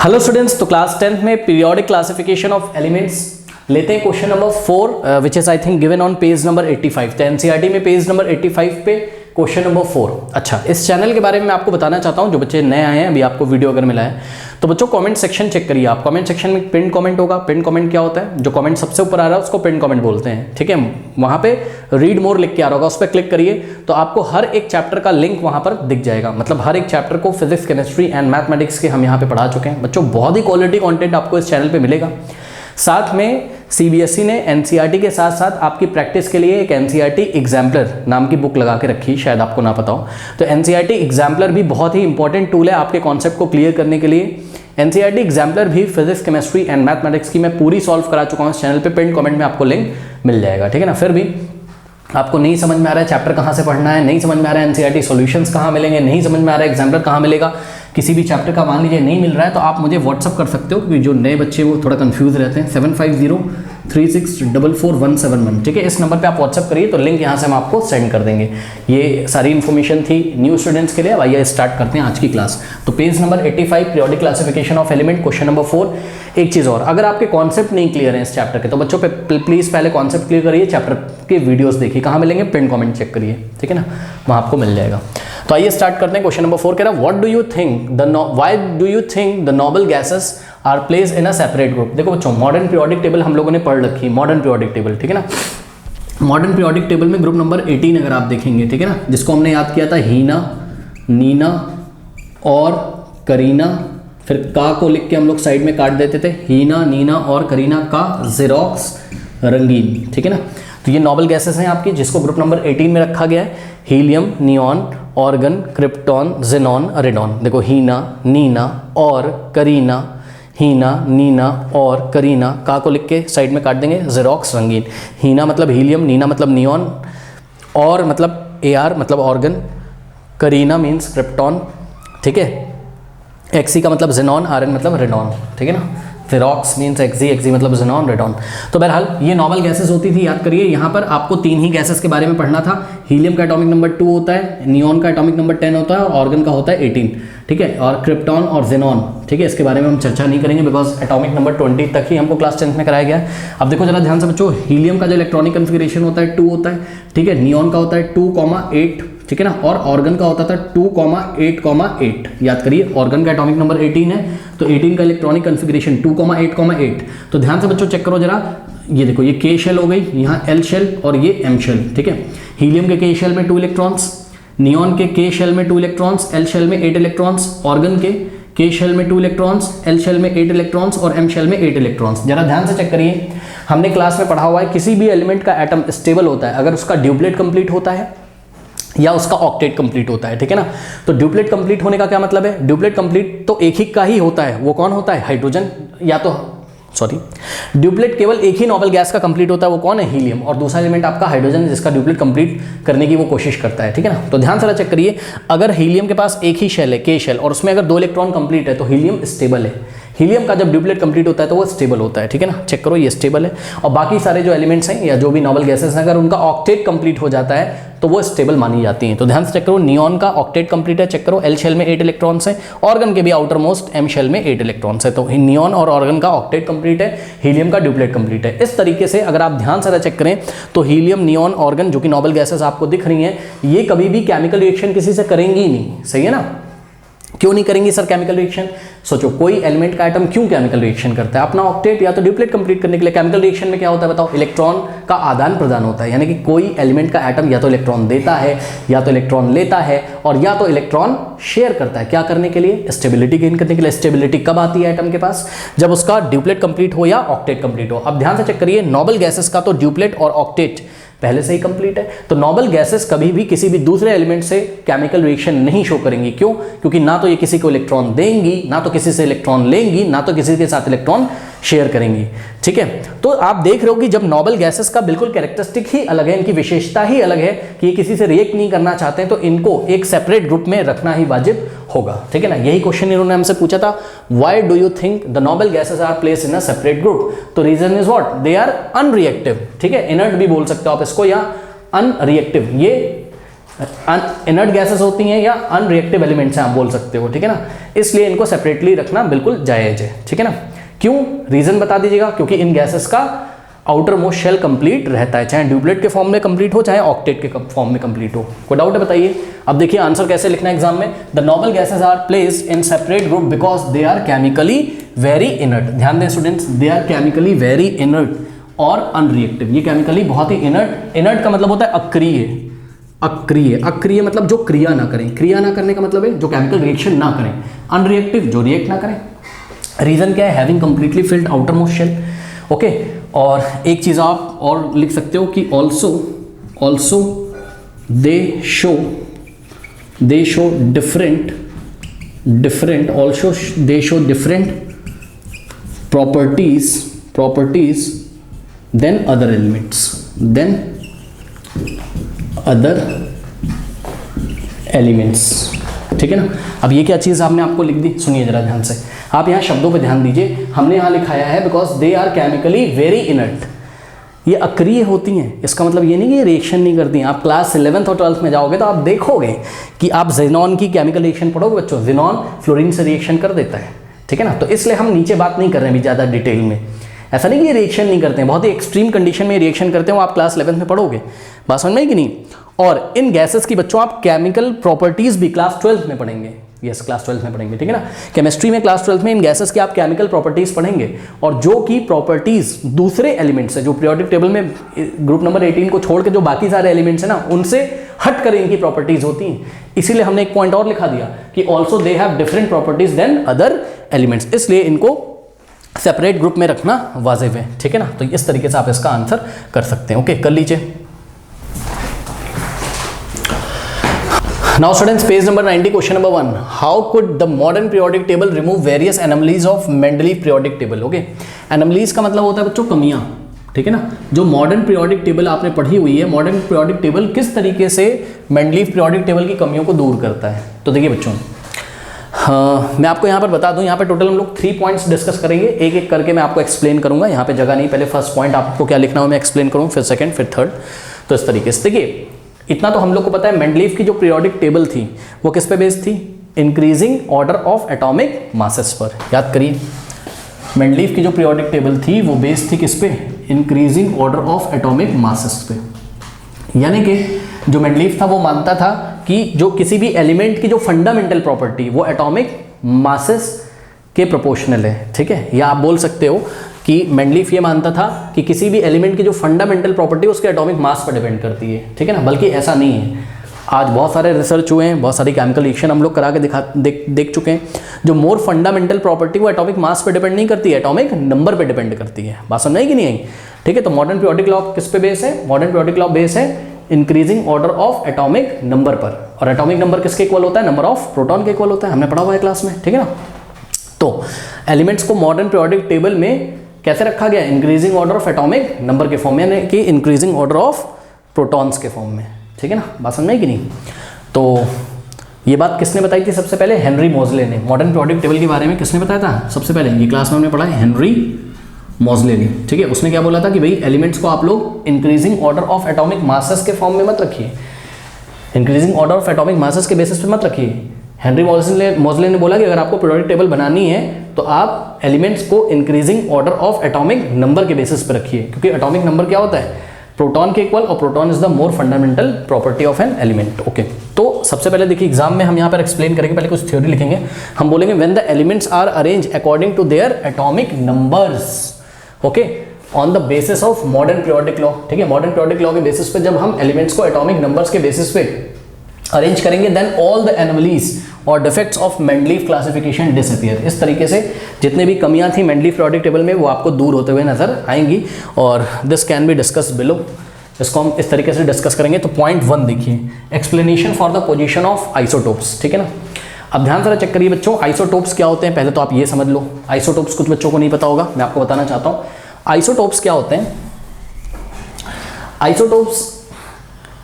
Hello students, तो class 10th में periodic classification of elements लेते हैं question number 4 which is I think given on page number 85। तो NCERT में page number 85 पे क्वेश्चन नंबर 4। अच्छा, इस चैनल के बारे में मैं आपको बताना चाहता हूं, जो बच्चे नए आए हैं, अभी आपको वीडियो अगर मिला है तो बच्चों कमेंट सेक्शन चेक करिए। आप कमेंट सेक्शन में पिन कमेंट होगा। पिन कमेंट क्या होता है? जो कमेंट सबसे ऊपर आ रहा है उसको पिन कमेंट बोलते हैं, ठीक है। वहां पे रीड मोर लिख के आ रहा होगा, उस पर क्लिक करिए तो आपको हर एक चैप्टर का लिंक वहां पर दिख जाएगा। मतलब हर एक चैप्टर को फिजिक्स, केमिस्ट्री एंड मैथमेटिक्स के हम यहाँ पे पढ़ा चुके हैं बच्चों। बहुत ही क्वालिटी कंटेंट आपको इस चैनल पे मिलेगा। साथ में सीबीएसई ने एनसीईआरटी के साथ साथ आपकी प्रैक्टिस के लिए एक एनसीईआरटी एग्जाम्पलर नाम की बुक लगा के रखी, शायद आपको ना पता हो। तो एनसीईआरटी एग्जाम्पलर भी बहुत ही इंपॉर्टेंट टूल है आपके कॉन्सेप्ट को क्लियर करने के लिए। एनसीईआरटी एग्जाम्पलर भी फिजिक्स, केमिस्ट्री एंड मैथमेटिक्स की मैं पूरी सॉल्व करा चुका हूँ इस चैनल पे। पिन कमेंट में आपको लिंक मिल जाएगा, ठीक है ना। फिर भी आपको नहीं समझ में आ रहा है चैप्टर कहाँ से पढ़ना है, नहीं समझ में आ रहा है एनसीईआरटी सॉल्यूशंस कहाँ मिलेंगे, नहीं समझ में आ रहा है एग्जाम्पलर कहाँ मिलेगा, किसी भी चैप्टर का मान लीजिए नहीं मिल रहा है, तो आप मुझे व्हाट्सअप कर सकते हो, क्योंकि जो नए बच्चे वो थोड़ा कंफ्यूज रहते हैं। 7503644171, ठीक है। इस नंबर पे आप व्हाट्सअप करिए तो लिंक यहाँ से हम आपको सेंड कर देंगे। ये सारी इन्फॉर्मेशन थी न्यू स्टूडेंट्स के लिए। अब आइए स्टार्ट करते हैं आज की क्लास। तो page number 85 periodic classification of element, question number 4। एक चीज़ और, अगर आपके कॉन्सेप्ट नहीं क्लियर है इस चैप्टर के तो बच्चों पे प्लीज़ पहले कॉन्सेप्ट क्लियर करिए, चैप्टर के वीडियोस देखिए। कहाँ मिलेंगे? पिन कमेंट चेक करिए, ठीक है ना, वहाँ आपको मिल जाएगा। तो आइए स्टार्ट करते हैं। क्वेश्चन नंबर 4 कह रहा है what do you think why do you think the noble gases are place in a separate group. देखो बच्चों, मॉडर्न पीरियोडिक टेबल हम लोगों ने पढ़ रखी है, मॉडर्न पीरियोडिक टेबल, ठीक है ना। मॉडर्न पीरियोडिक टेबल में ग्रुप नंबर 18 अगर आप देखेंगे, ठीक है ना, जिसको हमने याद किया था हीना, नीना और करीना। फिर का को लिख के हम लोग साइड में काट देते थे, हीना, नीना और करीना का, जेरोक्स, रंगीन, ठीक है ना। तो ये नोबल गैसेस हैं आपकी, जिसको ग्रुप नंबर 18 में रखा गया है। Helium, neon, organ, krypton, xenon, radon. देखो हीना, नीना और करीना, हीना, नीना और करीना, का को लिख के साइड में काट देंगे, जेरोक्स, रंगीन। हीना मतलब हीलियम, नीना मतलब नियॉन, और मतलब AR मतलब ऑर्गन, करीना मीन्स क्रिप्टॉन, ठीक है। एक्सी का मतलब जेनॉन, RN मतलब रेडॉन, ठीक है ना। जेरोक्स मीन्स एक्सी, एक्सी मतलब जेनॉन, रेडॉन। तो बहरहाल ये नोबल गैसेस होती थी, याद करिए। यहाँ पर आपको 3 ही गैसेस के बारे में पढ़ना था। हीलियम का एटॉमिक नंबर 2 होता है, नियॉन का एटॉमिक नंबर 10 होता है और ऑर्गन का होता है 18, ठीक है। और क्रिप्टॉन और जेनॉन, ठीक है, इसके बारे में हम चर्चा नहीं करेंगे बिकॉज एटॉमिक नंबर 20 तक ही हमको क्लास 10th में कराया गया है। अब देखो जरा ध्यान से बच्चों, हीलियम का जो इलेक्ट्रॉनिक कन्फिगरेशन होता है 2 होता है, ठीक है। नियॉन का होता है 2,8, ठीक है ना, और ऑर्गन का होता था 2,8,8। याद करिए, ऑर्गन का एटॉमिक नंबर 18 है, तो 18 का इलेक्ट्रॉनिक कन्फिगरेशन 2,8,8। तो ध्यान से बच्चों चेक करो जरा, ये देखो ये K शेल हो गई, यहाँ L शेल और ये M शेल, ठीक है। हीलियम के K शेल में 2 इलेक्ट्रॉन्स, नियॉन के K शेल में 2 इलेक्ट्रॉन्स, L शेल में 8 इलेक्ट्रॉन्स, ऑर्गन के K शेल में 2 इलेक्ट्रॉन्स, L शेल में 8 इलेक्ट्रॉन्स और M शेल में 8 इलेक्ट्रॉन्स। जरा ध्यान से चेक करिए, हमने क्लास में पढ़ा हुआ है किसी भी एलिमेंट का एटम स्टेबल होता है अगर उसका ड्यूप्लेट कंप्लीट होता है या उसका ऑक्टेट कंप्लीट होता है, ठीक है ना। तो ड्यूप्लेट कंप्लीट होने का क्या मतलब है? ड्यूप्लेट कंप्लीट तो एक ही का ही होता है, वो कौन होता है? हाइड्रोजन, या तो सॉरी, ड्यूप्लेट केवल एक ही नोबल गैस का कंप्लीट होता है, वो कौन है? हीलियम। और दूसरा एलिमेंट आपका हाइड्रोजन, जिसका ड्यूप्लेट कंप्लीट करने की वो कोशिश करता है, ठीक है ना। तो ध्यान से चेक करिए, अगर हीलियम के पास एक ही शेल है, K शेल, और उसमें अगर 2 इलेक्ट्रॉन कंप्लीट है तो हीलियम स्टेबल है। हीलियम का जब ड्यूप्लेट कंप्लीट होता है तो वो स्टेबल होता है, ठीक है ना। चेक करो, ये स्टेबल है। और बाकी सारे जो एलिमेंट्स हैं या जो भी नोबल गैसेस हैं, अगर उनका ऑक्टेट कंप्लीट हो जाता है तो वो स्टेबल मानी जाती हैं। तो ध्यान से चेक करो, नियॉन का ऑक्टेट कंप्लीट है, चेक करो, L शेल में 8 इलेक्ट्रॉन्स हैं, ऑर्गन के भी आउटर मोस्ट M शेल में 8 इलेक्ट्रॉन्स है। तो नियॉन और ऑर्गन का ऑक्टेट कंप्लीट है, हीलियम का ड्यूप्लेट कंप्लीट है। इस तरीके से अगर आप ध्यान से चेक करें तो हीलियम, नियॉन, ऑर्गन जो कि नोबल गैसेस आपको दिख रही हैं, ये कभी भी केमिकल रिएक्शन किसी से करेंगी ही नहीं, सही है ना। क्यों नहीं करेंगी सर केमिकल रिएक्शन? सोचो, कोई एलिमेंट का एटम क्यों केमिकल रिएक्शन करता है? अपना ऑक्टेट या तो ड्यूप्लेट कंप्लीट करने के लिए। केमिकल रिएक्शन में क्या होता है बताओ? इलेक्ट्रॉन का आदान प्रदान होता है, यानी कि कोई एलिमेंट का एटम या तो इलेक्ट्रॉन देता है या तो इलेक्ट्रॉन लेता है और या तो इलेक्ट्रॉन शेयर करता है। क्या करने के लिए? स्टेबिलिटी गेन करने के लिए। स्टेबिलिटी कब आती है एटम के पास? जब उसका ड्यूप्लेट कंप्लीट हो या ऑक्टेट कंप्लीट हो। अब ध्यान से चेक करिए, नोबल गैसेस का तो ड्यूप्लेट और ऑक्टेट पहले से ही कंप्लीट है, तो नोबल गैसेस कभी भी किसी भी दूसरे एलिमेंट से केमिकल रिएक्शन नहीं शो करेंगी। क्यों? क्योंकि ना तो ये किसी को इलेक्ट्रॉन देंगी, ना तो किसी से इलेक्ट्रॉन लेंगी, ना तो किसी के साथ इलेक्ट्रॉन शेयर करेंगी, ठीक है। तो आप देख रहे हो कि जब नोबल गैसेस का बिल्कुल कैरेक्टरिस्टिक ही अलग है, इनकी विशेषता ही अलग है कि ये किसी से रिएक्ट नहीं करना चाहते हैं, तो इनको एक सेपरेट ग्रुप में रखना ही वाजिब होगा, ठीक है ना। यही क्वेश्चन इन्होंने हमसे पूछा था, why do you think the noble gases are placed in a separate group? तो reason is what? They are unreactive, ठीक है, इनर्ट भी बोल सकते हो आप इसको या अनरिएक्टिव। ये इनर्ट गैसेस होती हैं या अनरिएक्टिव एलिमेंट्स हैं आप बोल सकते हो, ठीक है ना। इसलिए इनको सेपरेटली रखना बिल्कुल जायज़ है, ठीक है ना। क्यों, रीजन बता दीजिएगा। क्योंकि इन गैसेस का आउटर मोस्ट शेल कंप्लीट रहता है, चाहे ड्यूप्लेट के फॉर्म में कंप्लीट हो चाहे ऑक्टेट के फॉर्म में कंप्लीट हो। कोई डाउट है बताइए। अब देखिए आंसर कैसे लिखना है एग्जाम में। The noble gases are placed in separate group because they are chemically very inert. ध्यान दें students, they are chemically very inert और अनरिएक्टिव। ये केमिकली बहुत ही इनर्ट, इनर्ट का मतलब होता है अक्रिय, अक्रिय, अक्रिय मतलब जो क्रिया ना करें, क्रिया ना करने का मतलब है जो केमिकल रिएक्शन ना करें, अनरिएक्टिव जो रिएक्ट ना करें। रीजन क्या है, having completely filled outermost shell, okay. और एक चीज़ आप और लिख सकते हो कि also they show different also they show different properties than other elements, ठीक है ना। अब ये क्या चीज़ आपने आपको लिख दी, सुनिए जरा ध्यान से, आप यहाँ शब्दों पे ध्यान दीजिए। हमने यहाँ लिखाया है because they are chemically very inert, ये अक्रिय होती हैं। इसका मतलब ये नहीं कि ये रिएक्शन नहीं करती हैं। आप क्लास 11th और 12th में जाओगे तो आप देखोगे कि आप जेनॉन की केमिकल रिएक्शन पढ़ोगे बच्चों, जेनॉन फ्लोरीन से रिएक्शन कर देता है, ठीक है ना। तो इसलिए हम नीचे बात नहीं कर रहे हैं अभी ज़्यादा डिटेल में। ऐसा नहीं कि ये रिएक्शन नहीं करते हैं, बहुत ही एक्सट्रीम कंडीशन में रिएक्शन करते हैं, वो आप क्लास 11th में पढ़ोगे, बात समझ में आई कि नहीं। और इन गैसेस की बच्चों आप केमिकल प्रॉपर्टीज भी क्लास 12th में पढ़ेंगे, यस क्लास 12th में पढ़ेंगे, ठीक है ना। केमिस्ट्री में क्लास 12th में इन गैसेस की आप केमिकल प्रॉपर्टीज पढ़ेंगे और जो कि प्रॉपर्टीज दूसरे एलिमेंट्स है, जो पीरियोडिक टेबल में ग्रुप नंबर 18 को छोड़ के जो बाकी सारे एलिमेंट्स हैं ना, उनसे हट कर इनकी प्रॉपर्टीज होती हैं। इसीलिए हमने एक पॉइंट और लिखा दिया कि also they have different properties than other elements, इसलिए इनको सेपरेट ग्रुप में रखना वाजिब है, ठीक है ना। तो इस तरीके से आप इसका आंसर कर सकते हैं, ओके कर लीजिए। Now students, page number 90, question number 1. How could the modern periodic table remove various anomalies of Mendeleev periodic table? Okay, anomalies का मतलब होता है बच्चों कमियां, ठीक है ना। जो मॉडर्न पीरियोडिक टेबल आपने पढ़ी हुई है, मॉडर्न पीरियोडिक टेबल किस तरीके से मेंडलीव पीरियोडिक टेबल की कमियों को दूर करता है। तो देखिए बच्चों, मैं आपको यहाँ पर बता दूँ, यहाँ पे टोटल हम लोग 3 पॉइंट्स डिस्कस करेंगे, एक एक करके मैं आपको एक्सप्लेन करूँगा। यहाँ पे जगह नहीं, पहले फर्स्ट पॉइंट आपको क्या लिखना हो मैं एक्सप्लेन करूँ, फिर सेकंड, फिर थर्ड। तो इस तरीके से देखिए, इतना तो हम लोग को पता है मेंडलीव की जो पीरियोडिक टेबल थी वो किस पे बेस्ड थी, increasing order of atomic masses पर। याद करिए, मेंडलीव की जो पीरियोडिक टेबल थी वो बेस्ड थी किस पे, increasing order of atomic masses पे। यानी कि जो मेंडलीव था वो मानता था कि जो किसी भी एलिमेंट की जो फंडामेंटल प्रॉपर्टी वो एटॉमिक मासेस के प्रोपोर्शनल है, ठीक है। या आप बोल सकते हो कि मेंडलीव ये मानता था कि किसी भी एलिमेंट की जो फंडामेंटल प्रॉपर्टी उसके एटॉमिक मास पर डिपेंड करती है, ठीक है ना। बल्कि ऐसा नहीं है, आज बहुत सारे रिसर्च हुए हैं, बहुत सारी केमिकल रिएक्शन हम लोग करा के देख चुके हैं। जो मोर फंडामेंटल प्रॉपर्टी वो एटॉमिक मास पर डिपेंड नहीं करती है, एटॉमिक नंबर पर डिपेंड करती है। बात समझ आई कि नहीं आई, ठीक है। तो मॉडर्न पीरियोडिक लॉ किस पे बेस है, मॉडर्न पीरियोडिक लॉ बेस है increasing order of atomic number पर। और एटॉमिक नंबर किसके इक्वल होता है, नंबर ऑफ प्रोटॉन के इक्वल होता है, हमने पढ़ा हुआ है क्लास में, ठीक है ना। तो एलिमेंट्स को मॉडर्न पीरियोडिक टेबल में कैसे रखा गया, increasing order of atomic number के फॉर्म में, यानी कि इंक्रीजिंग ऑर्डर ऑफ प्रोटॉन्स के फॉर्म में, ठीक है ना। बात समझ में आई कि नहीं। तो ये बात किसने बताई थी सबसे पहले, हेनरी मोजले ने। मॉडर्न पीरियोडिक टेबल के बारे में किसने बताया था सबसे पहले, ये क्लास में हमने पढ़ा है, हेनरी मोजले ने, ठीक है। उसने क्या बोला था कि भाई एलिमेंट्स को आप लोग increasing order of atomic masses के फॉर्म में मत रखिए, increasing order of atomic masses के बेसिस पे मत रखिए। हेनरी मोजले ने बोला कि अगर आपको पीरियोडिक टेबल बनानी है तो आप एलिमेंट्स को increasing order of atomic number के बेसिस पे रखिए, क्योंकि एटॉमिक नंबर क्या होता है, प्रोटॉन के इक्वल, और proton is the more fundamental property of an element, okay. तो सबसे पहले देखिए एग्जाम में हम यहाँ पर एक्सप्लेन करेंगे, पहले कुछ थ्योरी लिखेंगे। हम बोलेंगे when the elements are arrange according to their atomic numbers, okay, on the basis of modern periodic law, ठीक है। मॉडर्न पीरियोडिक लॉ के बेसिस पे जब हम एलिमेंट्स को एटॉमिक नंबर्स के बेसिस पे अरेंज करेंगे, देन ऑल द एनोमलीज और defects of Mendeleev classification disappear. इस तरीके से जितने भी कमियां थी मेंडलीव पीरियोडिक टेबल में वो आपको दूर होते हुए नजर आएंगी, और this can be discuss below. इसको हम इस तरीके से डिस्कस करेंगे। तो पॉइंट 1 देखिए, explanation for the position of isotopes, ठीक है ना। अब ध्यान से चेक करिए बच्चों, आइसोटोप्स क्या होते हैं, पहले तो आप ये समझ लो। आइसोटोप्स कुछ बच्चों को नहीं पता होगा, मैं आपको बताना चाहता हूँ आइसोटोप्स क्या होते हैं। आइसोटोप्स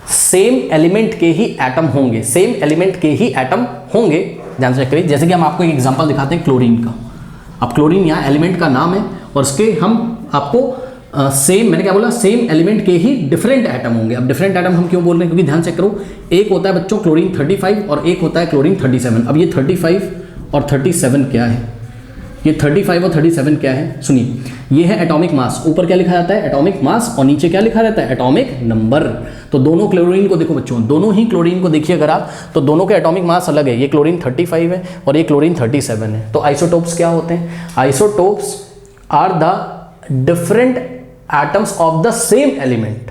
सेम एलिमेंट के ही एटम होंगे, सेम एलिमेंट के ही एटम होंगे, ध्यान से चेक करिए। जैसे कि हम आपको एक एग्जांपल दिखाते हैं क्लोरीन का। अब क्लोरीन यहाँ एलिमेंट का नाम है और उसके हम आपको सेम, मैंने क्या बोला, सेम एलिमेंट के ही डिफरेंट एटम होंगे। अब डिफरेंट एटम हम क्यों बोल रहे हैं, क्योंकि ध्यान चेक करो, एक होता है बच्चों क्लोरीन 35 और एक होता है क्लोरीन 37। अब ये 35 और 37 क्या है, ये 35 और 37 क्या है, सुनिए, ये है एटॉमिक मास, ऊपर क्या लिखा जाता है एटॉमिक मास और नीचे क्या लिखा रहता है एटॉमिक नंबर। तो दोनों क्लोरीन को देखो बच्चों, दोनों ही क्लोरीन को देखिए अगर आप, तो दोनों के एटॉमिक मास अलग है, ये क्लोरीन 35 है और ये क्लोरीन 37 है। तो आइसोटोप्स क्या होते हैं, isotopes are the different atoms of the same element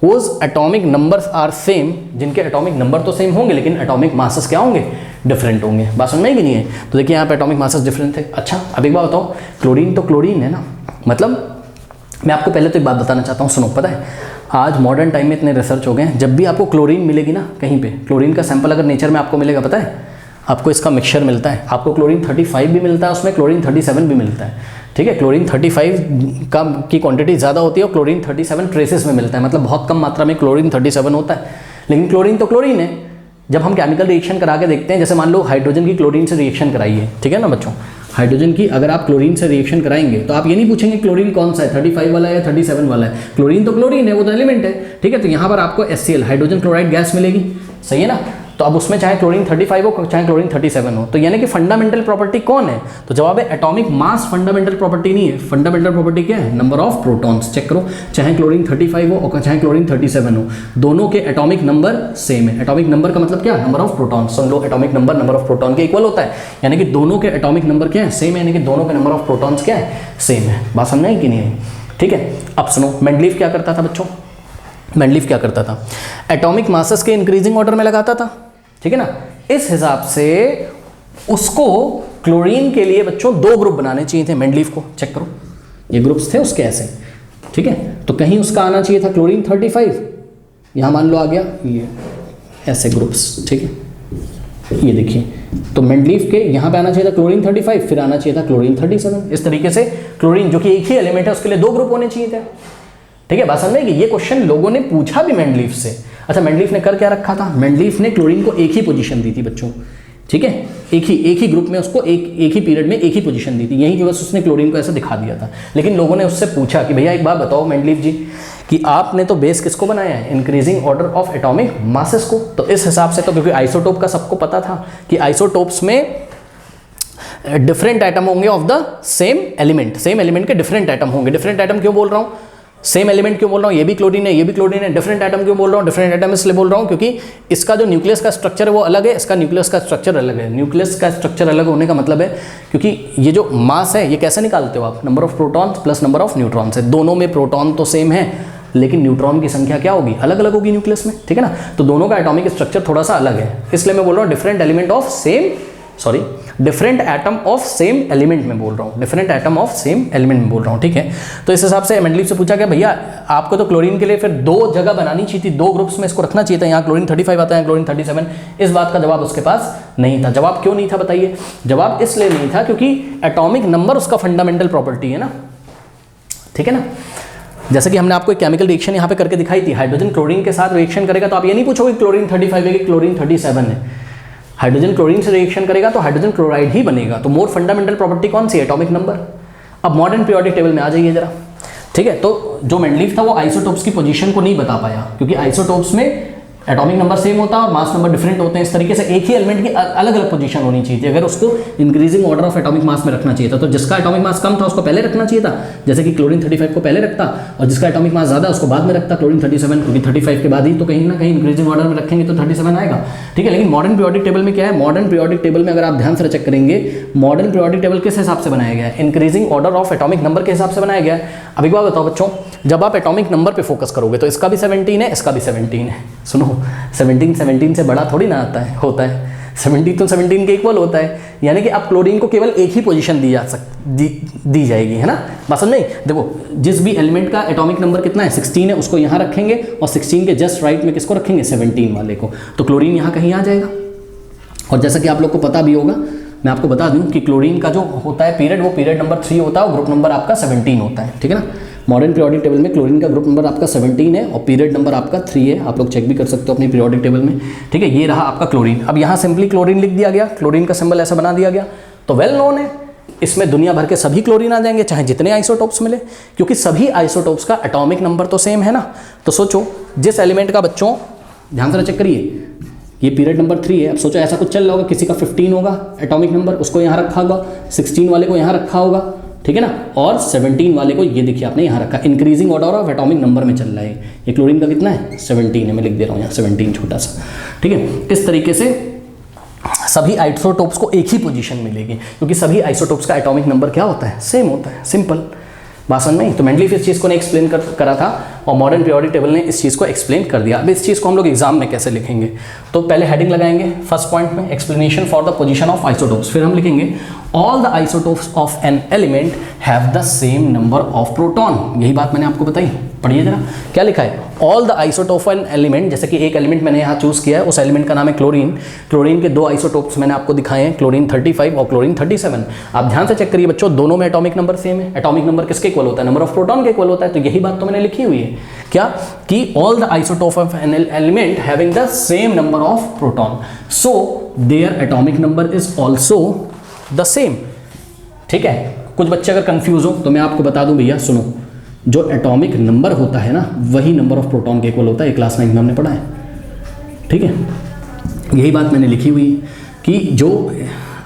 whose atomic numbers are same, जिनके एटॉमिक नंबर तो सेम होंगे लेकिन एटॉमिक मासेस क्या होंगे, डिफरेंट होंगे। बात समझ में आई कि नहीं है। तो देखिए यहाँ पे एटॉमिक मासेस डिफरेंट थे। अच्छा अब एक बात बताओ, क्लोरीन तो क्लोरीन है ना, मतलब मैं आपको पहले तो एक बात बताना चाहता हूँ, सुनो, पता है आज मॉडर्न टाइम में इतने रिसर्च हो गए हैं, जब भी आपको क्लोरीन मिलेगी ना कहीं पे, क्लोरीन का सैंपल अगर नेचर में आपको मिलेगा, पता है आपको इसका मिक्सचर मिलता है, आपको क्लोरीन 35 भी मिलता है, उसमें क्लोरीन 37 भी मिलता है, ठीक है। क्लोरीन 35 की क्वांटिटी ज़्यादा होती है और क्लोरीन 37 ट्रेसेस में मिलता है, मतलब बहुत कम मात्रा में क्लोरीन 37 होता है। लेकिन क्लोरीन तो क्लोरीन है। जब हम केमिकल रिएक्शन करा के देखते हैं, जैसे मान लो हाइड्रोजन की क्लोरीन से रिएक्शन कराइए, ठीक है ना बच्चों, हाइड्रोजन की अगर आप क्लोरीन से रिएक्शन कराएंगे तो आप ये नहीं पूछेंगे क्लोरीन कौन सा है, 35 वाला है या 37 वाला है, क्लोरीन तो क्लोरीन है, वो तो एलिमेंट है, ठीक है। तो यहाँ पर आपको HCl हाइड्रोजन क्लोराइड गैस मिलेगी, सही है ना। तो अब उसमें चाहे क्लोरीन 35 हो चाहे क्लोरीन 37 हो, तो यानी कि फंडामेंटल प्रॉपर्टी कौन है, तो जवाब है एटॉमिक मास फंडामेंटल प्रॉपर्टी नहीं है। फंडामेंटल प्रॉपर्टी क्या है, नंबर ऑफ प्रोटॉन्स। चेक करो, चाहे क्लोरीन 35 हो और चाहे क्लोरीन 37 हो, दोनों के एटॉमिक नंबर सेम है। एटॉमिक नंबर का मतलब क्या, number of protons. Soon low, atomic number number of proton के इक्वल होता है, यानी कि दोनों के एटॉमिक नंबर क्या है, सेम है, यानी कि दोनों के नंबर ऑफ प्रोटॉन्स क्या है, सेम है। बात समझ आई कि नहीं है, ठीक है। अब सुनो, मेंडलीव क्या करता था बच्चों, मेंडलीव क्या करता था, एटॉमिक मासेस के इंक्रीजिंग ऑर्डर में लगाता था, ठीक है ना। इस हिसाब से उसको क्लोरीन के लिए बच्चों 2 ग्रुप बनाने चाहिए थे मेंडलीव को। चेक करो, ये ग्रुप्स थे उसके ऐसे, ठीक है। तो कहीं उसका आना चाहिए था क्लोरीन 35, यहां मान लो आ गया ये ऐसे ग्रुप्स, ठीक है। ये देखिए, तो मेंडलीव के यहां पे आना चाहिए था क्लोरीन 35, फिर आना चाहिए था क्लोरीन 37। इस तरीके से क्लोरीन जो कि एक ही एलिमेंट है उसके लिए 2 ग्रुप होने चाहिए थे, ठीक है। बात समझ में, ये क्वेश्चन लोगों ने पूछा भी मेंडलीव से। अच्छा, मेंडलीव ने कर क्या रखा था, मेंडलीव ने क्लोरीन को एक ही पोजीशन दी थी बच्चों, ठीक है। एक ही ग्रुप में उसको एक ही पीरियड में एक ही पोजीशन दी थी, यही की बस उसने क्लोरीन को ऐसा दिखा दिया था। लेकिन लोगों ने उससे पूछा कि भैया एक बात बताओ मेंडलीव जी, कि आपने तो बेस किसको बनाया है, increasing order of atomic masses को। तो इस हिसाब से तो क्योंकि आइसोटोप का सबको पता था कि आइसोटोप्स में डिफरेंट एटम होंगे of the same element, same element के डिफरेंट एटम होंगे। डिफरेंट एटम क्यों बोल रहा हूँ, सेम एलिमेंट क्यों बोल रहा हूँ, ये भी क्लोरीन है ये भी क्लोरीन है, डिफरेंट एटम क्यों बोल रहा हूँ, डिफरेंट एटम इसलिए बोल रहा हूँ क्योंकि इसका जो न्यूक्लियस का स्ट्रक्चर है वो अलग है, इसका न्यूक्लियस का स्ट्रक्चर अलग है। न्यूक्लियस का स्ट्रक्चर अलग होने का मतलब है क्योंकि ये जो मास है ये कैसे निकालते हो आप, number of protons plus number of neutrons है। दोनों में प्रोटॉन तो सेम है लेकिन न्यूट्रॉन की संख्या क्या होगी, अलग अलग होगी न्यूक्लियस में, ठीक है ना। तो दोनों का एटॉमिक स्ट्रक्चर थोड़ा सा अलग है, इसलिए मैं बोल रहा हूँ different element of same, sorry different atom of same element में बोल रहा हूँ, different atom of same element में बोल रहा हूँ, ठीक है। तो इस हिसाब से मेंडलीव से पूछा गया भैया आपको तो क्लोरीन के लिए फिर 2 जगह बनानी चाहिए थी, 2 ग्रुप्स में इसको रखना चाहिए था, यहाँ क्लोरीन 35 आता है क्लोरीन 37। इस बात का जवाब उसके पास नहीं था। जवाब क्यों नहीं था बताइए, जवाब इसलिए नहीं था क्योंकि एटॉमिक नंबर उसका फंडामेंटल प्रॉपर्टी है ना, ठीक है ना। जैसे कि हमने आपको एक केमिकल रिएक्शन यहाँ पे करके दिखाई थी, हाइड्रोजन क्लोरीन के साथ रिएक्शन करेगा तो आप ये नहीं पूछोगे क्लोरीन 35 है कि क्लोरीन 37 है। हाइड्रोजन क्लोरीन से रिएक्शन करेगा तो हाइड्रोजन क्लोराइड ही बनेगा। तो मोर फंडामेंटल प्रॉपर्टी कौन सी है, एटॉमिक नंबर। अब मॉडर्न पीरियोडिक टेबल में आ जाइए जरा, ठीक है। तो जो मेंडलीव था वो आइसोटोप्स की पोजीशन को नहीं बता पाया क्योंकि आइसोटोप्स में एटॉमिक नंबर सेम होता है और मास नंबर डिफरेंट होते हैं। इस तरीके से एक ही एलिमेंट की अलग अलग पोजीशन होनी चाहिए थी अगर उसको increasing order of atomic mass में रखना चाहिए था। तो जिसका एटॉमिक मास कम था उसको पहले रखना चाहिए था, जैसे कि क्लोरीन 35 को पहले रखता, और जिसका एटॉमिक मास ज्यादा उसको बाद में रखता, क्लोरीन 37, क्योंकि 35 के बाद ही तो कहीं ना कहीं इंक्रीजिंग ऑर्डर में रखेंगे तो 37 आएगा, ठीक है। लेकिन मॉडर्न पीरियोडिक टेबल में क्या है, मॉडर्न पीरियोडिक टेबल में अगर आप ध्यान से चेक करेंगे, मॉडर्न पीरियोडिक टेबल किस हिसाब से बनाया गया है, increasing order of atomic number के हिसाब से बनाया गया है। अब एक बात बताओ बच्चों, जब आप एटॉमिक नंबर पे फोकस करोगे तो इसका भी 17 है, इसका भी 17 है। सुनो, 17 से बड़ा थोड़ी ना आता है, होता है 17 तो 17 के इक्वल होता है, यानी कि अब क्लोरीन को केवल एक ही पोजीशन दी जाएगी, है ना। बात समझ नहीं, देखो जिस भी एलिमेंट का एटॉमिक नंबर कितना है 16 है उसको यहाँ रखेंगे और 16 के जस्ट राइट में किसको रखेंगे, 17 वाले को, तो क्लोरीन यहाँ कहीं आ जाएगा। और जैसा कि आप लोग को पता भी होगा, मैं आपको बता दूं कि क्लोरीन का जो होता है पीरियड, वो पीरियड नंबर 3 होता है और ग्रुप नंबर आपका 17 होता है, ठीक है ना। मॉडर्न पीरियोडिक टेबल में क्लोरीन का ग्रुप नंबर आपका 17 है और पीरियड नंबर आपका 3 है, आप लोग चेक भी कर सकते हो अपनी पीरियोडिक टेबल में, ठीक है। ये रहा आपका क्लोरीन। अब यहाँ सिंपली क्लोरीन लिख दिया गया, क्लोरीन का सिंबल ऐसा बना दिया गया। तो वेल नोन है इसमें दुनिया भर के सभी क्लोरीन आ जाएंगे, चाहे जितने आइसोटोप्स मिले, क्योंकि सभी आइसोटोप्स का एटॉमिक नंबर तो सेम है ना। तो सोचो जिस एलिमेंट का, बच्चों ध्यान से चेक करिए, ये पीरियड नंबर 3 है। अब सोचो ऐसा कुछ चल रहा होगा, किसी का 15 होगा एटॉमिक नंबर, उसको यहाँ रखा होगा, 16 वाले को यहाँ रखा होगा, ठीक है ना, और 17 वाले को ये देखिए आपने यहाँ रखा। Increasing order of atomic number में चल रहा है। ये क्लोरीन का कितना है, 17 है, मैं लिख दे रहा हूँ यहाँ 17 छोटा सा, ठीक है। इस तरीके से सभी आइसोटोप्स को एक ही पोजीशन मिलेगी, क्योंकि सभी आइसोटोप्स का एटॉमिक नंबर क्या होता है, सेम होता है। सिंपल बात समझ में। तो मेंडलीफ इस चीज़ को ने एक्सप्लेन करा था और मॉडर्न पीरियोडिक टेबल ने इस चीज़ को एक्सप्लेन कर दिया। अब इस चीज़ को हम लोग एग्जाम में कैसे लिखेंगे, तो पहले हेडिंग लगाएंगे फर्स्ट पॉइंट में, explanation for the position of isotopes. फिर हम लिखेंगे all the isotopes of an element have the same number of proton. यही बात मैंने आपको बताई, पढ़िए जरा क्या लिखा है, all the isotope an element. जैसे कि एक एलिमेंट मैंने यहाँ चूज किया है, उस एलिमेंट का नाम है क्लोरीन। क्लोरीन के 2 आइसोटोप्स मैंने आपको दिखाए हैं, क्लोरीन 35 और क्लोरीन 37। आप ध्यान से चेक करिए बच्चों, दोनों में एटॉमिक नंबर सेम है। एटॉमिक नंबर किसके इक्वल होता है, नंबर ऑफ प्रोटॉन के इक्वल होता है। तो यही बात तो मैंने लिखी हुई है, क्या कि all the isotope of an element having the same number of proton, so their atomic number is also the same. ठीक है, कुछ बच्चे अगर कंफ्यूज हो तो मैं आपको बता दूं भैया, सुनो, जो एटॉमिक नंबर होता है ना, वही नंबर ऑफ प्रोटॉन के इक्वल होता है। क्लास 9 में हमने पढ़ा है, ठीक है। यही बात मैंने लिखी हुई कि जो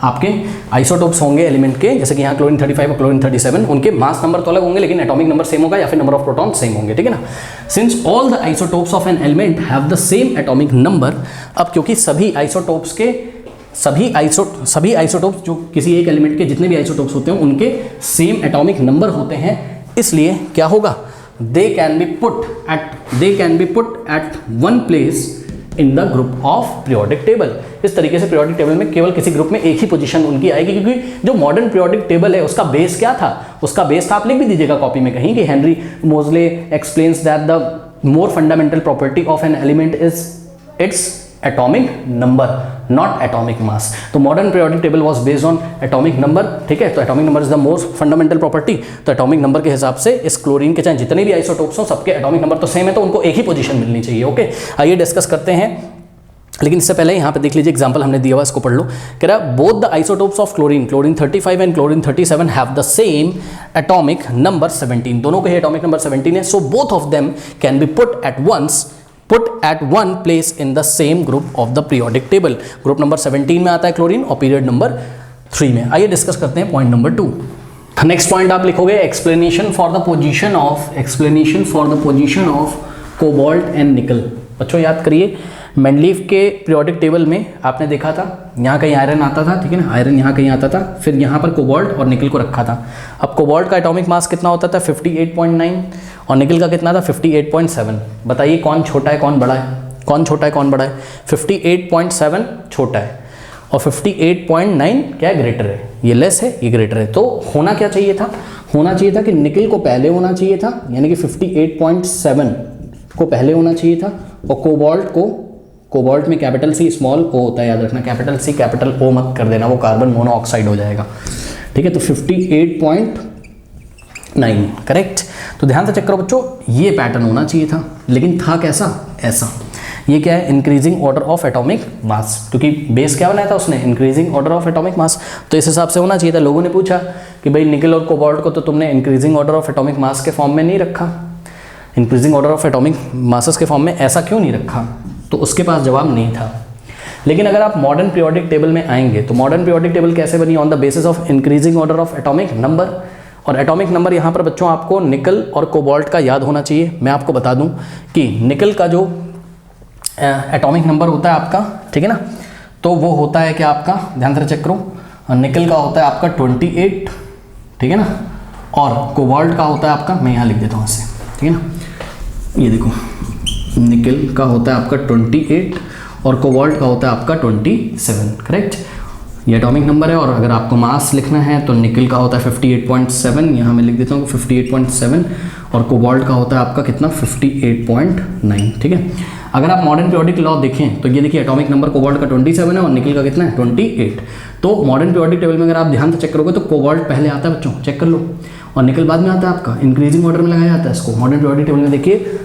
आपके आइसोटोप्स होंगे एलिमेंट के, जैसे कि यहाँ क्लोरीन 35 और क्लोरीन 37, उनके मास नंबर तो अलग होंगे लेकिन एटॉमिक नंबर सेम होगा, या फिर नंबर ऑफ प्रोटॉन सेम होंगे, ठीक है ना। Since all the isotopes of an element have the same atomic number, अब क्योंकि सभी आइसोटोप्स के सभी आइसोटोप्स जो किसी एक एलिमेंट के जितने भी आइसोटोप्स होते हैं उनके सेम एटॉमिक नंबर होते हैं, इसलिए क्या होगा, they can be put at one place in the group of periodic table. इस तरीके से पीरियोडिक टेबल में केवल किसी ग्रुप में एक ही पोजीशन उनकी आएगी, क्योंकि जो मॉडर्न पीरियोडिक टेबल है उसका बेस क्या था, उसका बेस था, आप लिख भी दीजिएगा कॉपी में कहीं, कि Henry Moseley explains that the more fundamental property of an element is its atomic number not atomic mass. तो modern periodic table was based on atomic number, ठीक है। तो atomic number is the most fundamental property. तो atomic number के हिसाब से इस chlorine के चाहे जितने भी आइसोटोप्स हो सबके एटॉमिक नंबर तो सेम है, तो उनको एक ही पोजीशन मिलनी चाहिए। ओके, आइए डिस्कस करते हैं, लेकिन इससे पहले यहाँ पे देख लीजिए एग्जांपल हमने दिया हुआ, इसको पढ़ लो। कह रहा है both the isotopes of chlorine 35 and chlorine 37 have the same atomic number 17। दोनों का ही एटॉमिक नंबर 17 है। So both of them can be put at one place in the same group of the periodic table. Group number 17 में आता है chlorine और period number 3 में। आइए discuss करते हैं पॉइंट नंबर 2। नेक्स्ट पॉइंट आप लिखोगे explanation for the position of cobalt and निकल। बच्चों याद करिए, मेंडलीफ के पीरियोडिक टेबल में आपने देखा था यहाँ कहीं आयरन आता था, ठीक है ना, आयरन यहाँ कहीं आता था, फिर यहाँ पर कोबाल्ट और निकल को रखा था। अब कोबाल्ट का एटॉमिक मास कितना होता था, 58.9, और निकल का कितना था, 58.7। बताइए कौन छोटा है कौन बड़ा है, कौन छोटा है कौन बड़ा है, 58.7 छोटा है और 58.9 क्या है, ग्रेटर है। ये लेस है, ये ग्रेटर है। तो होना क्या चाहिए था कि निकल को पहले होना चाहिए था, यानी कि 58.7 को पहले होना चाहिए था, और कोबाल्ट में कैपिटल सी स्मॉल ओ होता है, याद रखना, कैपिटल सी कैपिटल ओ मत कर देना, वो कार्बन मोनोऑक्साइड हो जाएगा, ठीक है। तो 58.9 करेक्ट। तो ध्यान से चेक करो बच्चों, ये पैटर्न होना चाहिए था, लेकिन था कैसा, ऐसा। ये क्या है, increasing order of atomic mass, क्योंकि बेस क्या बनाया था उसने, increasing order of atomic mass. तो इस हिसाब से होना चाहिए था। लोगों ने पूछा कि भाई निकल और कोबाल्ट को तो तुमने increasing order of atomic mass के फॉर्म में नहीं रखा, increasing order of atomic masses के फॉर्म में ऐसा क्यों नहीं रखा, तो उसके पास जवाब नहीं था। लेकिन अगर आप मॉडर्न पीरियोडिक टेबल में आएंगे तो मॉडर्न पीरियोडिक टेबल कैसे बनी, on the basis of increasing order of atomic number. और एटॉमिक नंबर यहाँ पर बच्चों आपको निकल और कोबाल्ट का याद होना चाहिए। मैं आपको बता दूं कि निकल का जो एटॉमिक नंबर होता है आपका, ठीक है ना, तो वो होता है क्या आपका, ध्यान से चेक करो, निकल का होता है आपका 28, ठीक है ना, और कोबाल्ट का होता है आपका, मैं यहाँ लिख देता हूँ ऐसे, ठीक है ना, ये देखो, निकल का होता है आपका 28 और कोबाल्ट का होता है आपका 27, करेक्ट। ये एटॉमिक नंबर है। और अगर आपको मास लिखना है तो निकल का होता है 58.7, यहाँ मैं लिख देता हूँ 58.7, और कोबाल्ट का होता है आपका कितना, 58.9, ठीक है। अगर आप मॉडर्न पीरियोडिक लॉ देखें तो ये देखिए एटॉमिक नंबर कोबाल्ट का 27 है और निकल का कितना है, 28। तो मॉडर्न पीरियोडिक टेबल में अगर आप ध्यान से चेक करोगे तो कोबाल्ट पहले आता है बच्चों, चेक कर लो, और निकल बाद में आता है आपका, इंक्रीजिंग ऑर्डर में लगाया जाता है इसको। मॉडर्न पीरियोडिक टेबल में देखिए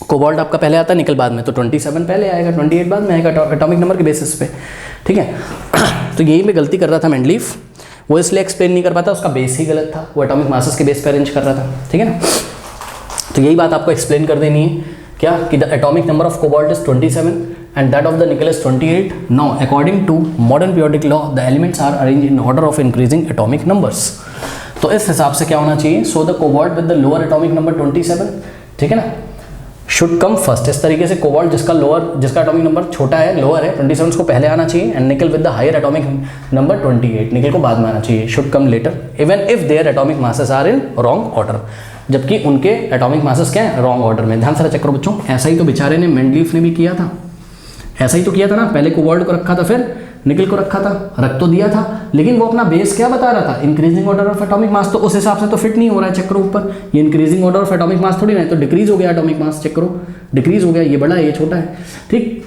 कोबाल्ट आपका पहले आता है, निकल बाद में, तो 27 पहले आएगा, 28 बाद में आएगा एटॉमिक नंबर के बेसिस पे, ठीक है। तो यही मैं गलती कर रहा था मेंडलीफ, वो इसलिए एक्सप्लेन नहीं कर पाता, उसका बेस ही गलत था, वो एटॉमिक मासेस के बेस पे अरेंज कर रहा था, ठीक है ना। तो यही बात आपको एक्सप्लेन कर देनी है क्या, कि the atomic number of cobalt is 27 and that of the nickel is 28. Now according to modern periodic law the elements are arranged in order of increasing atomic numbers. तो इस हिसाब से क्या होना चाहिए, so the cobalt with the lower atomic number 27, ठीक है ना, should come first. इस तरीके से कोबाल्ट जिसका एटॉमिक नंबर छोटा है, लोअर है, 27 को पहले आना चाहिए, and nickel with the higher atomic number 28, nickel को बाद में आना चाहिए, should come later even if their atomic masses are in wrong order, जबकि उनके एटॉमिक मासेस क्या है, रॉन्ग ऑर्डर में। ध्यान से चेक करो बच्चों, ऐसा ही तो बेचारे ने मेंडलीफ ने भी किया था, ऐसा ही तो किया था ना, पहले कोबाल्ट को रखा था फिर निकल को रखा था, रख तो दिया था, लेकिन वो अपना बेस क्या बता रहा था, increasing order of atomic mass, तो उस हिसाब से तो फिट नहीं हो रहा है। चेक करो ऊपर, ये increasing order of atomic mass थोड़ी ना है, तो डिक्रीज हो गया एटॉमिक मास, चेक करो डिक्रीज हो गया, ये बड़ा है ये छोटा है, ठीक,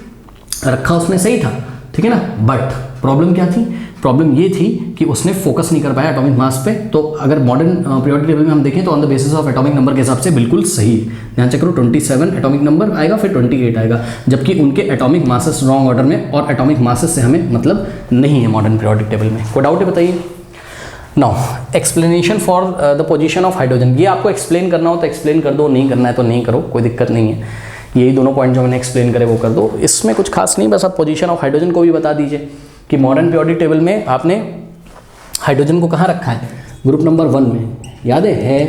रखा उसने सही था, ठीक है ना। बट प्रॉब्लम क्या थी, प्रॉब्लम ये थी कि उसने फोकस नहीं कर पाया एटॉमिक मास पे। तो अगर मॉडर्न पीरियोडिक टेबल में हम देखें तो on the basis of atomic number के हिसाब से बिल्कुल सही। ध्यान चेक करो, 27 एटॉमिक नंबर आएगा, फिर 28 आएगा, जबकि उनके एटॉमिक मासेस रॉन्ग ऑर्डर में, और एटॉमिक मासेस से हमें मतलब नहीं है मॉडर्न पीरियोडिक टेबल में। कोई डाउट है बताइए। Now explanation for the position of hydrogen, ये आपको एक्सप्लेन करना हो तो एक्सप्लेन कर दो, नहीं करना है तो नहीं करो, कोई दिक्कत नहीं है। यही दोनों पॉइंट जो मैंने एक्सप्लेन करे वो कर दो, इसमें कुछ खास नहीं, बस आप पोजीशन ऑफ हाइड्रोजन को भी बता दीजिए कि मॉडर्न पीरियोडिक टेबल में आपने हाइड्रोजन को कहाँ रखा है, ग्रुप नंबर 1 में, याद है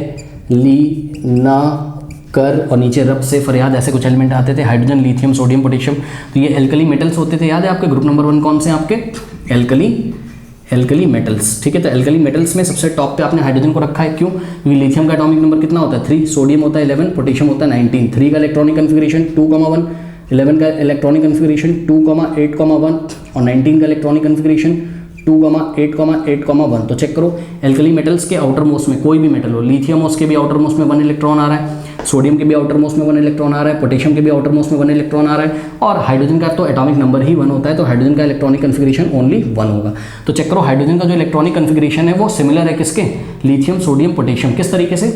ली ना कर और नीचे रब से फरियाद, ऐसे कुछ एलिमेंट आते थे, हाइड्रोजन, लिथियम, सोडियम, पोटेशियम, तो ये एल्कली मेटल्स होते थे, याद है आपके। ग्रुप नंबर 1 कौन से आपके, एल्कली मेटल्स, ठीक है। तो एल्कली मेटल्स में सबसे टॉप पे आपने हाइड्रोजन को रखा है, क्यों, क्योंकि लिथियम का एटॉमिक नंबर कितना होता है 3, सोडियम होता है 11, पोटेशियम होता है 19, 3 का इलेक्ट्रॉनिक कन्फिगरेशन 2,1, 11 का इलेक्ट्रॉनिक कन्फिगरेशन 2,8,1 और 19 का इलेक्ट्रॉनिक कन्फिगरेशन 2,8,8,1। तो चेक करो, एल्कली मेटल्स के आउटर मोस्ट में कोई भी मेटल हो, लिथियम उसके भी आउटर मोस्ट में 1 इलेक्ट्रॉन आ रहा है, सोडियम के भी आउटर मोस्ट में 1 इलेक्ट्रॉन आ रहा है, पोटेशियम के भी आउटर मोस्ट में 1 इलेक्ट्रॉन आ रहा है, और हाइड्रोजन का तो एटॉमिक नंबर ही 1 होता है, तो हाइड्रोजन का इलेक्ट्रॉनिक कन्फिगरेशन ओनली 1 होगा। तो चेक करो, हाइड्रोजन का जो इलेक्ट्रॉनिक कन्फिगरेशन है वो सिमिलर है किसके, लिथियम, सोडियम, पोटेशियम। किस तरीके से,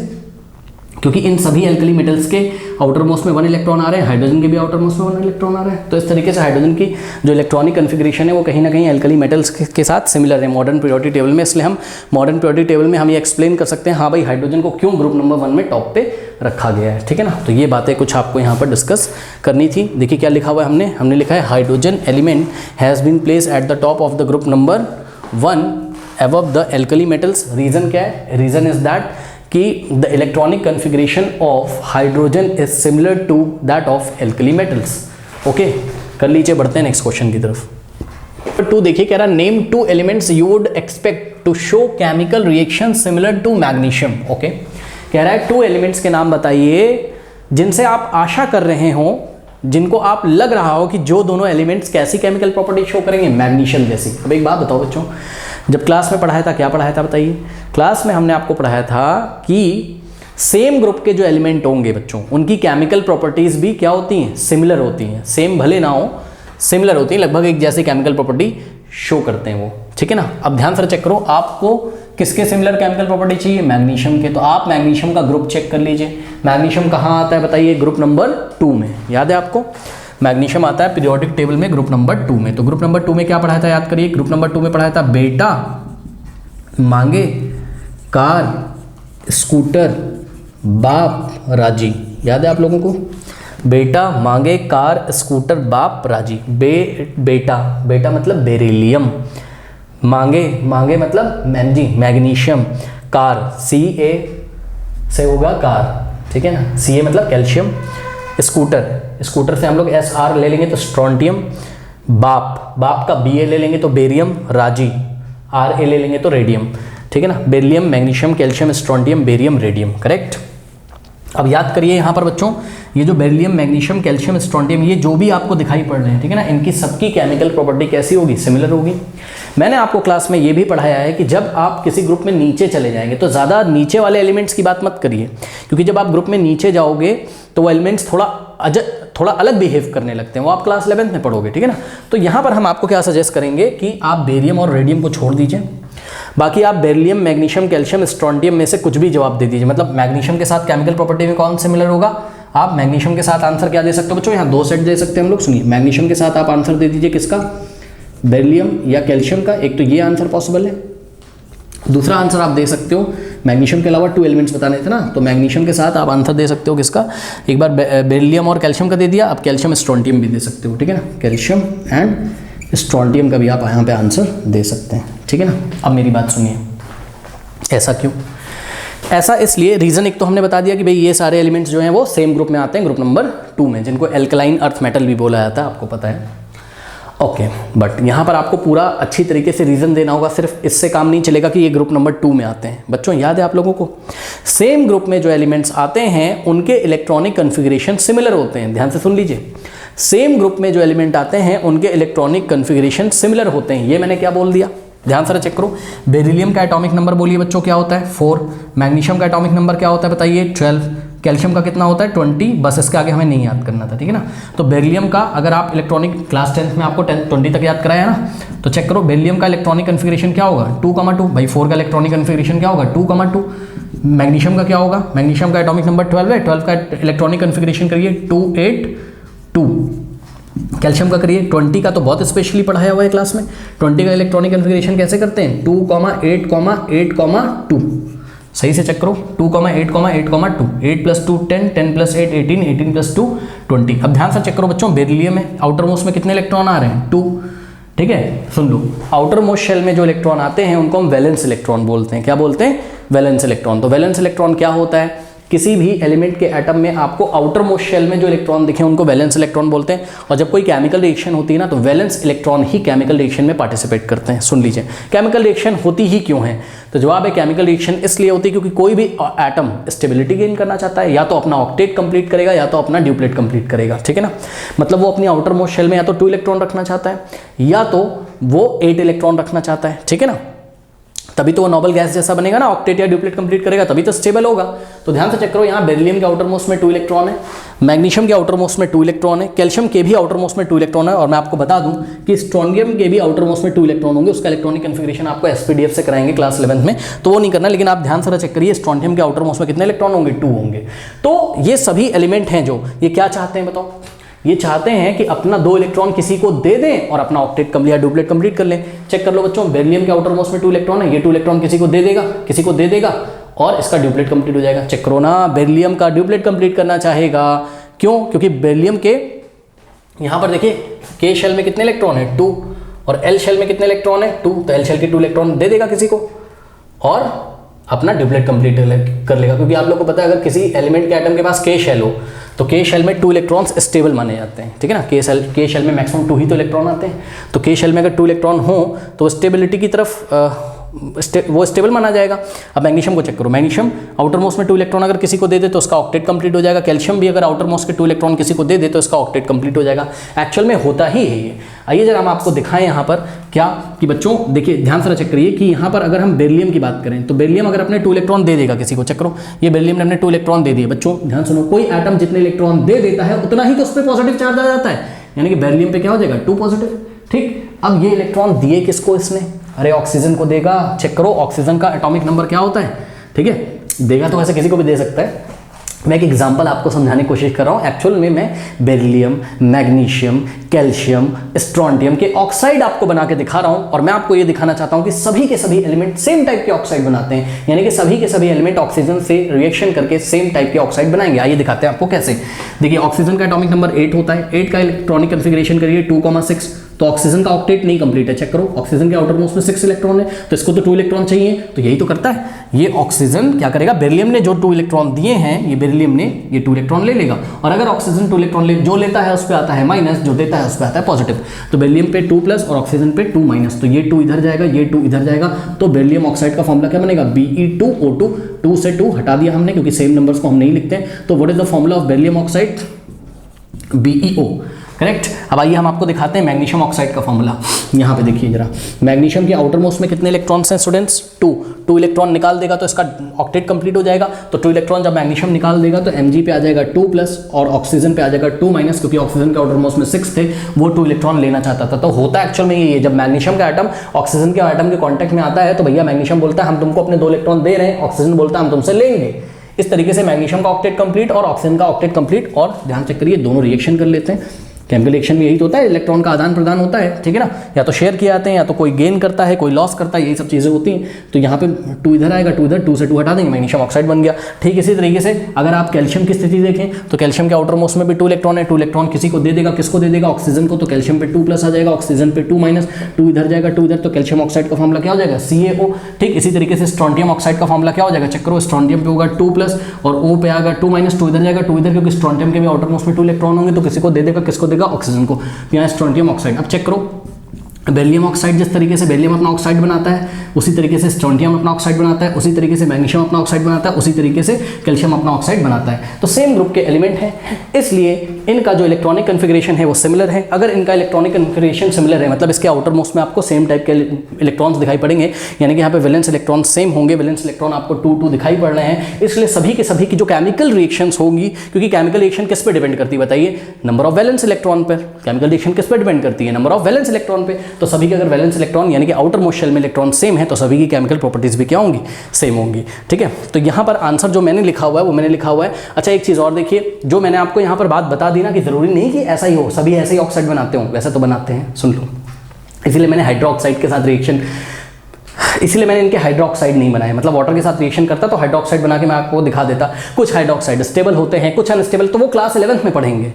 क्योंकि इन सभी एल्कली मेटल्स के आउटर मोस्ट में 1 इलेक्ट्रॉन आ रहे हैं, हाइड्रोजन के भी आउटर मोस्ट में 1 इलेक्ट्रॉन आ रहा है, तो इस तरीके से हाइड्रोजन की जो इलेक्ट्रॉनिक कन्फिगरेशन है वो कहीं ना कहीं एल्कली मेटल्स के साथ सिमिलर है मॉडर्न पीरियोडिक टेबल में। इसलिए हम मॉडर्न पीरियोडिक टेबल में हम ये एक्सप्लेन कर सकते हैं, हाँ भाई हाइड्रोजन को क्यों ग्रुप नंबर 1 में टॉप पे रखा गया है, ठीक है ना। तो ये बातें कुछ आपको यहाँ पर डिस्कस करनी थी। देखिए क्या लिखा हुआ है, हमने लिखा है hydrogen element has been place at the top of the group number 1 above the alkali metals। Reason क्या है, रीज़न इज दैट कि the electronic configuration of hydrogen is similar to that of alkali metals. Okay, कर लीजिए, बढ़ते हैं next question की तरफ। Number 2 देखिए, कह रहा name 2 elements you would expect to show chemical reaction similar to magnesium. Okay, कह रहा है 2 एलिमेंट्स के नाम बताइए जिनसे आप आशा कर रहे हो, जिनको आप लग रहा हो कि जो दोनों एलिमेंट्स कैसी केमिकल प्रॉपर्टी शो करेंगे, मैग्नीशियम जैसी। अब एक बात बताओ बच्चों, जब क्लास में पढ़ाया था क्या पढ़ाया था बताइए, क्लास में हमने आपको पढ़ाया था कि सेम ग्रुप के जो एलिमेंट होंगे बच्चों, उनकी केमिकल प्रॉपर्टीज भी क्या होती हैं, सिमिलर होती हैं। सेम भले ना हो, सिमिलर होती हैं, लगभग एक जैसी केमिकल प्रॉपर्टी शो करते हैं वो, ठीक है ना। अब ध्यान से चेक करो, आपको किसके सिमिलर केमिकल प्रॉपर्टी चाहिए, मैग्नीशियम के, तो आप मैग्नीशियम का ग्रुप चेक कर लीजिए। मैग्नीशियम कहाँ आता है बताइए, ग्रुप नंबर 2 में, याद है आपको, मैग्नीशियम आता है पीरियोडिक टेबल में ग्रुप नंबर 2 में। तो ग्रुप नंबर 2 में क्या पढ़ाया था, याद करिए, ग्रुप नंबर 2 में पढ़ाया था बेटा मांगे कार स्कूटर बाप राजी। याद है आप लोगों को, बेटा मांगे कार स्कूटर बाप राजी। बेटा मतलब बेरिलियम, मांगे मतलब मैग्नीशियम, कार CA से होगा कार, ठीक है ना, CA मतलब कैल्शियम, स्कूटर से हम लोग SR ले लेंगे तो स्ट्रोंटियम, बाप का BA ले लेंगे तो बेरियम, राजी RA ले लेंगे तो रेडियम, ठीक है ना। Beryllium, magnesium, calcium, strontium, barium, radium, correct. अब याद करिए यहाँ पर बच्चों, ये जो बेरिलियम, मैग्नीशियम, कैल्शियम, स्ट्रोंटियम, ये जो भी आपको दिखाई पड़ रहे हैं, ठीक है ना, इनकी सबकी केमिकल प्रॉपर्टी कैसी होगी, सिमिलर होगी। मैंने आपको क्लास में ये भी पढ़ाया है कि जब आप किसी ग्रुप में नीचे चले जाएंगे तो ज़्यादा नीचे वाले एलिमेंट्स की बात मत करिए, क्योंकि जब आप ग्रुप में नीचे जाओगे तो वो एलिमेंट्स थोड़ा अलग बिहेव करने लगते हैं, वो आप क्लास 11th में पढ़ोगे, ठीक है ना। तो यहाँ पर हम आपको क्या सजेस्ट करेंगे कि आप बेरियम और रेडियम को छोड़ दीजिए, बाकी आप बेरिलियम, मैग्नीशियम, कैल्शियम, स्ट्रोंटियम में से कुछ भी जवाब दे दीजिए। मतलब मैग्नीशियम के साथ केमिकल प्रॉपर्टी में कौन सिमिलर होगा, आप मैग्नीशियम के साथ आंसर क्या दे सकते हो बच्चों, यहाँ 2 सेट दे सकते हैं हम लोग। सुनिए, मैग्नीशियम के साथ आप आंसर दे दीजिए किसका, बेरिलियम या कैल्शियम का, एक तो ये आंसर पॉसिबल है, दूसरा आंसर आप दे सकते हो, मैग्नीशियम के अलावा 2 एलिमेंट्स बताने थे ना, तो मैग्नीशियम के साथ आप आंसर दे सकते हो किसका, एक बार बेरिलियम और कैल्शियम का दे दिया, अब कैल्शियम स्ट्रोंटियम भी दे सकते हो, ठीक है ना, कैल्शियम एंड स्ट्रोंटियम का भी आप यहाँ पे आंसर दे सकते हैं, ठीक है ना। अब मेरी बात सुनिए, ऐसा क्यों? ऐसा इसलिए, रीज़न एक तो हमने बता दिया कि भाई ये सारे एलिमेंट्स जो हैं वो सेम ग्रुप में आते हैं, ग्रुप नंबर 2 में, जिनको एल्कलाइन अर्थ मेटल भी बोला जाता है, आपको पता है। ओके, बट यहाँ पर आपको पूरा अच्छी तरीके से रीज़न देना होगा, सिर्फ इससे काम नहीं चलेगा कि ये ग्रुप नंबर 2 में आते हैं। बच्चों याद है आप लोगों को, सेम ग्रुप में जो एलिमेंट्स आते हैं उनके इलेक्ट्रॉनिक कन्फिगरेशन सिमिलर होते हैं। ध्यान से सुन लीजिए, सेम ग्रुप में जो एलिमेंट आते हैं उनके इलेक्ट्रॉनिक कन्फिगरेशन सिमिलर होते हैं। ये मैंने क्या बोल दिया, ध्यान से चेक करो। बेरिलियम का एटॉमिक नंबर बोलिए बच्चों क्या होता है 4, मैग्नीशियम का एटॉमिक नंबर क्या होता है बताइए 12, कैल्शियम का कितना होता है 20, बस इसके आगे हमें नहीं याद करना था, ठीक है ना। तो बेरिलियम का अगर आप इलेक्ट्रॉनिक क्लास 10th में आपको 20 तक याद कराया ना, तो चेक करो बेरिलियम का इलेक्ट्रॉनिक कन्फिगरेशन क्या होगा 2,2, भाई 4 का इलेक्ट्रॉनिक कन्फिगरेशन क्या होगा 2,2। मैग्नीशियम का क्या होगा, मैग्नीशियम का एटॉमिक नंबर 12 है, 12 का इलेक्ट्रॉनिक कन्फिगरेशन करिए 2,8,2। कैल्शियम का करिए 20 का तो बहुत स्पेशली पढ़ाया हुआ है क्लास में, 20 का इलेक्ट्रॉनिक कन्फिगरेशन कैसे करते हैं 2,8,8,2। सही से चेक करो 2,8,8,2, 8 + 2 10, 10 + 8 18, 18 + 2 20। अब ध्यान से चेक करो बच्चों, बेरिलियम में आउटर मोस्ट में कितने इलेक्ट्रॉन आ रहे हैं 2, ठीक है। सुन लो, आउटर मोस्ट शेल में जो इलेक्ट्रॉन आते हैं उनको हम वैलेंस इलेक्ट्रॉन बोलते हैं। क्या बोलते हैं, वैलेंस इलेक्ट्रॉन। तो वैलेंस इलेक्ट्रॉन क्या होता है, किसी भी एलिमेंट के एटम में आपको आउटर मोस्ट शेल में जो इलेक्ट्रॉन दिखे उनको वैलेंस इलेक्ट्रॉन बोलते हैं। और जब कोई केमिकल रिएक्शन होती है ना, तो वैलेंस इलेक्ट्रॉन ही केमिकल रिएक्शन में पार्टिसिपेट करते हैं। सुन लीजिए, केमिकल रिएक्शन होती ही क्यों है, तो जवाब है केमिकल रिएक्शन इसलिए होती है क्योंकि कोई भी एटम स्टेबिलिटी गेन करना चाहता है, या तो अपना ऑक्टेट कंप्लीट करेगा या तो अपना ड्यूप्लेट कंप्लीट करेगा, ठीक है ना। मतलब वो अपनी आउटर मोस्ट शेल में या तो 2 इलेक्ट्रॉन रखना चाहता है या तो वो 8 इलेक्ट्रॉन रखना चाहता है, ठीक है ना। तभी तो वो नोबल गैस जैसा बनेगा ना, ऑक्टेट या ड्यूप्लेट कंप्लीट करेगा तभी तो स्टेबल होगा। तो ध्यान से चेक करो, यहाँ बेरिलियम के आउटर मोस्ट में 2 इलेक्ट्रॉन है, मैग्नीशियम के आउटर मोस्ट में 2 इलेक्ट्रॉन है, कैल्शियम के भी आउटर मोस्ट में 2 इलेक्ट्रॉन है, और मैं आपको बता दूं कि स्ट्रोंडियम के भी आउटर मोस्ट में 2 इलेक्ट्रॉन होंगे। उसका इलेक्ट्रॉनिक कन्फिगरेशन आपको एसपीडीएफ से कराएंगे क्लास 11th में, तो वो नहीं करना, लेकिन आप ध्यान से चेक करिए स्ट्रोंडियम के आउटर मोस्ट में कितने इलेक्ट्रॉन होंगे 2 होंगे। तो ये सभी एलिमेंट हैं जो ये क्या चाहते हैं बताओ, ये चाहते हैं कि अपना 2 इलेक्ट्रॉन किसी को दे दें और अपना ऑक्टेट कंप्लीट या ड्यूप्लेट कंप्लीट कर लें। चेक कर लो बच्चों, बेरिलियम के आउटर मोस्ट में 2 इलेक्ट्रॉन है, ये 2 इलेक्ट्रॉन किसी को दे देगा और इसका ड्यूप्लेट कंप्लीट हो जाएगा। चेक करो ना, बेरिलियम का ड्यूप्लेट कंप्लीट करना चाहेगा, क्यों, क्योंकि बेरिलियम के यहां पर देखिए के शेल में कितने इलेक्ट्रॉन है 2 और एल शेल में कितने इलेक्ट्रॉन है 2, तो एल शेल के 2 इलेक्ट्रॉन दे देगा किसी को और अपना ड्यूप्लेट कंप्लीट कर लेगा। क्योंकि आप लोग को पता है अगर किसी एलिमेंट के एटम के पास के शेल हो तो के शेल में 2 इलेक्ट्रॉन्स स्टेबल माने जाते हैं, ठीक है ना। के शेल में मैक्सिमम 2 ही तो इलेक्ट्रॉन आते हैं, तो के शेल में अगर 2 इलेक्ट्रॉन हो तो स्टेबिलिटी की तरफ वो स्टेबल माना जाएगा। अब मैग्नीशियम को चेक करो, मैग्नीशियम आउटर मोस्ट में 2 इलेक्ट्रॉन अगर किसी को दे दे तो उसका ऑक्टेट कंप्लीट हो जाएगा। कैल्शियम भी अगर आउटर मोस्ट के 2 इलेक्ट्रॉन किसी को दे दे तो उसका ऑक्टेट कंप्लीट हो जाएगा। एक्चुअल में होता ही है ये। आइए जरा हम आपको दिखाएं यहाँ पर क्या कि बच्चों देखिए ध्यान से चेक करिए कि यहाँ पर अगर हम बेरिलियम की बात करें तो बेरिलियम अगर अपने 2 इलेक्ट्रॉन दे देगा किसी को, चेक करो ये बेरिलियम ने अपने 2 इलेक्ट्रॉन दे दिए। बच्चों ध्यान सुनो, कोई एटम जितने इलेक्ट्रॉन दे देता है उतना ही तो उस पर पॉजिटिव चार्ज आ जाता है, यानी कि बेरिलियम पे क्या हो जाएगा 2 पॉजिटिव, ठीक। अब ये इलेक्ट्रॉन दिए किसको इसने, अरे ऑक्सीजन को देगा। चेक करो ऑक्सीजन का एटॉमिक नंबर क्या होता है, ठीक है, देगा तो वैसे किसी को भी दे सकता है। मैं एक एग्जांपल आपको समझाने की कोशिश कर रहा हूँ। एक्चुअल में मैं बेरिलियम, मैग्नीशियम, कैल्शियम, स्ट्रोंटियम के ऑक्साइड आपको बना के दिखा रहा हूँ और मैं आपको ये दिखाना चाहता हूँ कि सभी के सभी एलिमेंट सेम टाइप के ऑक्साइड बनाते हैं, यानी कि सभी के सभी एलिमेंट ऑक्सीजन से रिएक्शन करके सेम टाइप के ऑक्साइड बनाएंगे। आइए दिखाते हैं आपको कैसे। देखिए ऑक्सीजन का एटॉमिक नंबर 8 होता है, 8 का इलेक्ट्रॉनिक कन्फिगरेशन करिए 2,6, तो ऑक्सीजन का ऑक्टेट नहीं कंप्लीट है। चेक करो ऑक्सीजन के आउटर मोस्ट में 6 इलेक्ट्रॉन है, तो इसको तो 2 इलेक्ट्रॉन चाहिए, तो यही तो करता है ये ऑक्सीजन। क्या करेगा, बेरिलियम ने जो 2 इलेक्ट्रॉन दिए हैं, ये बेरिलियम ने ये 2 इलेक्ट्रॉन ले लेगा, और अगर ऑक्सीजन 2 इलेक्ट्रॉन जो लेता है उस पर आता है माइनस, जो देता है उस पर आता है पॉजिटिव। तो बेरिलियम पे 2+ और ऑक्सीजन पे 2-, तो ये 2 इधर जाएगा, ये 2 इधर जाएगा, तो बेरिलियम ऑक्साइड का फॉर्मूला क्या बनेगा Be2O2। 2 से 2 हटा दिया हमने क्योंकि सेम नंबर्स को हम नहीं लिखते हैं। तो what is the formula of beryllium oxide, BeO, correct. अब आइए हम आपको दिखाते हैं मैग्नीशियम ऑक्साइड का फॉर्मूला। यहाँ पे देखिए जरा, मैग्नीशियम के आउटर मोस्ट में कितने इलेक्ट्रॉन्स हैं स्टूडेंट्स 2 इलेक्ट्रॉन निकाल देगा तो इसका ऑक्टेट कंप्लीट हो जाएगा। तो 2 इलेक्ट्रॉन जब मैग्नीशियम निकाल देगा तो Mg पे आ जाएगा 2+ और ऑक्सीजन पे आ जाएगा 2-, क्योंकि ऑक्सीजन के आउटर मोस्ट में 6 थे, वो 2 इलेक्ट्रॉन लेना चाहता था। तो होता एक्चुअल में ये, जब मैग्नीशियम का एटम ऑक्सीजन के एटम के कॉन्टैक्ट में आता है तो भैया मैग्नीशियम बोलता है हम तुमको अपने 2 इलेक्ट्रॉन दे रहे हैं, ऑक्सीजन बोलता है हम तुमसे लेंगे। इस तरीके से मैग्नीशियम का ऑक्टेट कंप्लीट और ऑक्सीजन का ऑक्टेट कंप्लीट। और ध्यान चेक करिए दोनों रिएक्शन कर लेते हैं। केमिकल रिएक्शन में यही तो होता है, इलेक्ट्रॉन का आदान प्रदान होता है, ठीक है ना, या तो शेयर किए जाते हैं या तो कोई गेन करता है, कोई लॉस करता है, यही सब चीज़ें होती हैं। तो यहाँ पे 2 इधर आएगा, 2 इधर, 2 से 2 हटा देंगे, मैग्नीशियम ऑक्साइड बन गया। ठीक इसी तरीके से अगर आप कैल्शियम की स्थिति देखें तो कैल्शियम के आउटर मोस्ट में भी 2 इलेक्ट्रॉन है, 2 इलेक्ट्रॉन किसी को दे देगा, किसको दे देगा, ऑक्सीजन को, तो कैल्शियम पे 2 प्लस आ जाएगा, ऑक्सीजन पे 2 माइनस, 2 इधर जाएगा, 2 इधर, तो कैल्शियम ऑक्साइड का फॉर्मूला क्या हो जाएगा, CaO। ठीक इसी तरीके से स्ट्रोंटियम ऑक्साइड का फॉर्मूला क्या हो जाएगा, चेक करो, स्ट्रोंटियम पे होगा 2 प्लस और O पे आएगा 2 माइनस, 2 इधर जाएगा, 2 इधर, क्योंकि स्ट्रोंटियम के भी आउटर मोस्ट में 2 इलेक्ट्रॉन होंगे, तो किसी को दे देगा, किसको देगा, ऑक्सीजन को। यहाँ स्ट्रोंटियम ऑक्साइड। अब चेक करो बेरिलियम ऑक्साइड, जिस तरीके से बेरिलियम अपना ऑक्साइड बनाता है उसी तरीके से स्ट्रोंटियम अपना ऑक्साइड बनाता है, उसी तरीके से मैग्नीशियम अपना ऑक्साइड बनाता है, उसी तरीके से कैल्शियम अपना ऑक्साइड बनाता है। तो सेम ग्रुप के एलिमेंट हैं, इसलिए इनका जो इलेक्ट्रॉनिक कन्फिगरेशन है वो सिमिलर है। अगर इनका इलेक्ट्रॉनिक कन्फिगरेशन सिमिलर है मतलब इसके आउटर मोस्ट में आपको सेम टाइप के इलेक्ट्रॉन्स दिखाई पड़ेंगे, यानी कि यहाँ पे वैलेंस इलेक्ट्रॉन सेम होंगे, वैलेंस इलेक्ट्रॉन आपको 2 दिखाई पड़ रहे हैं, इसलिए सभी के सभी की जो केमिकल रिएक्शंस होंगी, क्योंकि केमिकल रिएक्शन किस पे डिपेंड करती है बताइए, नंबर ऑफ वैलेंस इलेक्ट्रॉन पर। केमिकल रिएक्शन किस पे डिपेंड करती है, नंबर ऑफ वैलेंस इलेक्ट्रॉन पे। तो सभी के अगर वैलेंस इलेक्ट्रॉन यानी कि आउटर मोस्ट शेल में इलेक्ट्रॉन सेम है तो सभी की केमिकल प्रॉपर्टीज भी क्या होंगी, सेम होंगी। ठीक है, तो यहाँ पर आंसर जो मैंने लिखा हुआ है वो मैंने लिखा हुआ है। अच्छा एक चीज़ और देखिए, जो मैंने आपको यहाँ पर बात बता दी ना कि ज़रूरी नहीं कि ऐसा ही हो, सभी ऐसे ही ऑक्साइड बनाते हो, वैसे तो बनाते हैं, सुन लो। इसलिए मैंने हाइड्रोक्साइड के साथ रिएक्शन, इसलिए मैंने इनके हाइड्रोक्साइड नहीं बनाए, मतलब वाटर के साथ रिएक्शन करता तो हाइड्रोक्साइड बना के मैं आपको दिखा देता। कुछ हाइड्रोक्साइड स्टेबल होते हैं, कुछ अनस्टेबल, तो वो क्लास 11th में पढ़ेंगे।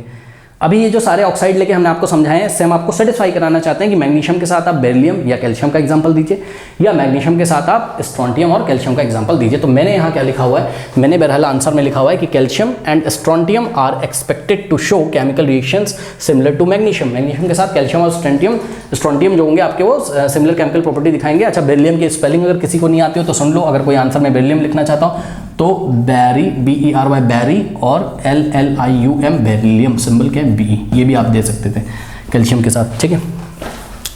अभी ये जो सारे ऑक्साइड लेके हमने आपको समझाए हैं, इससे हम आपको सेटिस्फाई कराना चाहते हैं कि मैग्नीशियम के साथ आप बेरिलियम या कैल्शियम का एग्जांपल दीजिए, या मैग्नीशियम के साथ आप स्ट्रोंटियम और कैल्शियम का एग्जांपल दीजिए। तो मैंने यहाँ क्या लिखा हुआ है, मैंने बहरहाल आंसर में लिखा हुआ है कि calcium and strontium are expected to show chemical reactions similar to magnesium. Magnesium के साथ कैल्शियम और स्ट्रोंटियम जो होंगे आपके वो सिमिलर केमिकल प्रॉपर्टी दिखाएंगे। अच्छा बेरिलियम की स्पेलिंग अगर किसी को नहीं आती हो तो सुन लो, अगर कोई आंसर में बेरिलियम लिखना चाहता हूँ तो बैरी, BERY बैरी, और LLIUM बेरिलियम, सिंबल क्या है BE, ये भी आप दे सकते थे कैल्शियम के साथ। ठीक है,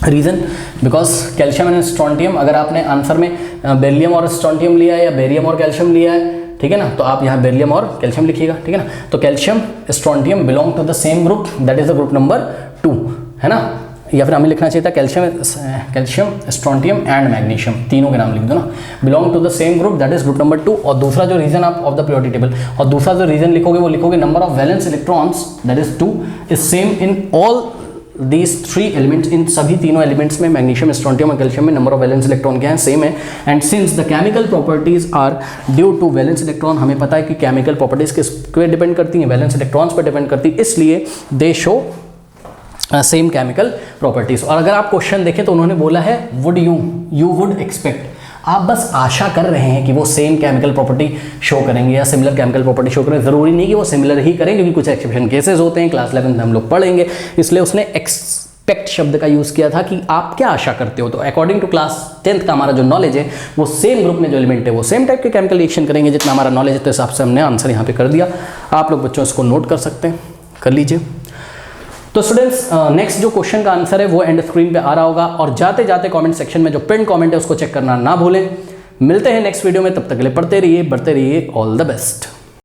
reason because calcium and strontium, अगर आपने आंसर में बेरिलियम और स्ट्रोंटियम लिया है या बेरियम और कैल्शियम लिया है, ठीक है ना, तो आप यहाँ बेरिलियम और कैल्शियम लिखिएगा। ठीक है ना, तो calcium strontium belong to the same group, that is the group number 2, है ना, या फिर हमें लिखना चाहिए था कैल्शियम स्ट्रोंटियम एंड मैग्नीशियम, तीनों के नाम लिख दो ना, belong to the same group, that is group number 2। और दूसरा जो रीजन आप ऑफ द पीरियोडिक टेबल, और दूसरा जो रीजन लिखोगे वो लिखोगे number of valence electrons, that is 2, is same in all these 3 elements. इन सभी तीनों एलिमेंट्स में मैग्नीशियम, स्ट्रोंटियम और कैल्शियम में नंबर ऑफ वैलेंस इलेक्ट्रॉन क्या है, सेम है। And since the chemical properties are due to valence electron, हमें पता है कि केमिकल प्रॉपर्टीज किस पे डिपेंड करती हैं, वैलेंस इलेक्ट्रॉन्स पर डिपेंड करती है, इसलिए दे शो सेम केमिकल प्रॉपर्टीज। और अगर आप क्वेश्चन देखें तो उन्होंने बोला है वुड यू वुड एक्सपेक्ट, आप बस आशा कर रहे हैं कि वो सेम केमिकल प्रॉपर्टी शो करेंगे या सिमिलर केमिकल प्रॉपर्टी शो करेंगे, ज़रूरी नहीं कि वो सिमिलर ही करें, क्योंकि कुछ एक्सेप्शन केसेस होते हैं, क्लास 11 में हम लोग पढ़ेंगे, इसलिए उसने एक्सपेक्ट शब्द का यूज़ किया था कि आप क्या आशा करते हो। तो अकॉर्डिंग टू क्लास 10th का हमारा जो नॉलेज है वो सेम ग्रुप में जो एलिमेंट है वो सेम टाइप के केमिकल रिएक्शन करेंगे, जितना हमारा नॉलेज है, तो हिसाब से हमने आंसर यहाँ पे कर दिया। आप लोग बच्चों इसको नोट कर सकते हैं, कर लीजिए। तो स्टूडेंट्स नेक्स्ट जो क्वेश्चन का आंसर है वो एंड स्क्रीन पे आ रहा होगा, और जाते जाते कमेंट सेक्शन में जो पिन कमेंट है उसको चेक करना ना भूलें। मिलते हैं नेक्स्ट वीडियो में, तब तक के लिए पढ़ते रहिए, बढ़ते रहिए, ऑल द बेस्ट।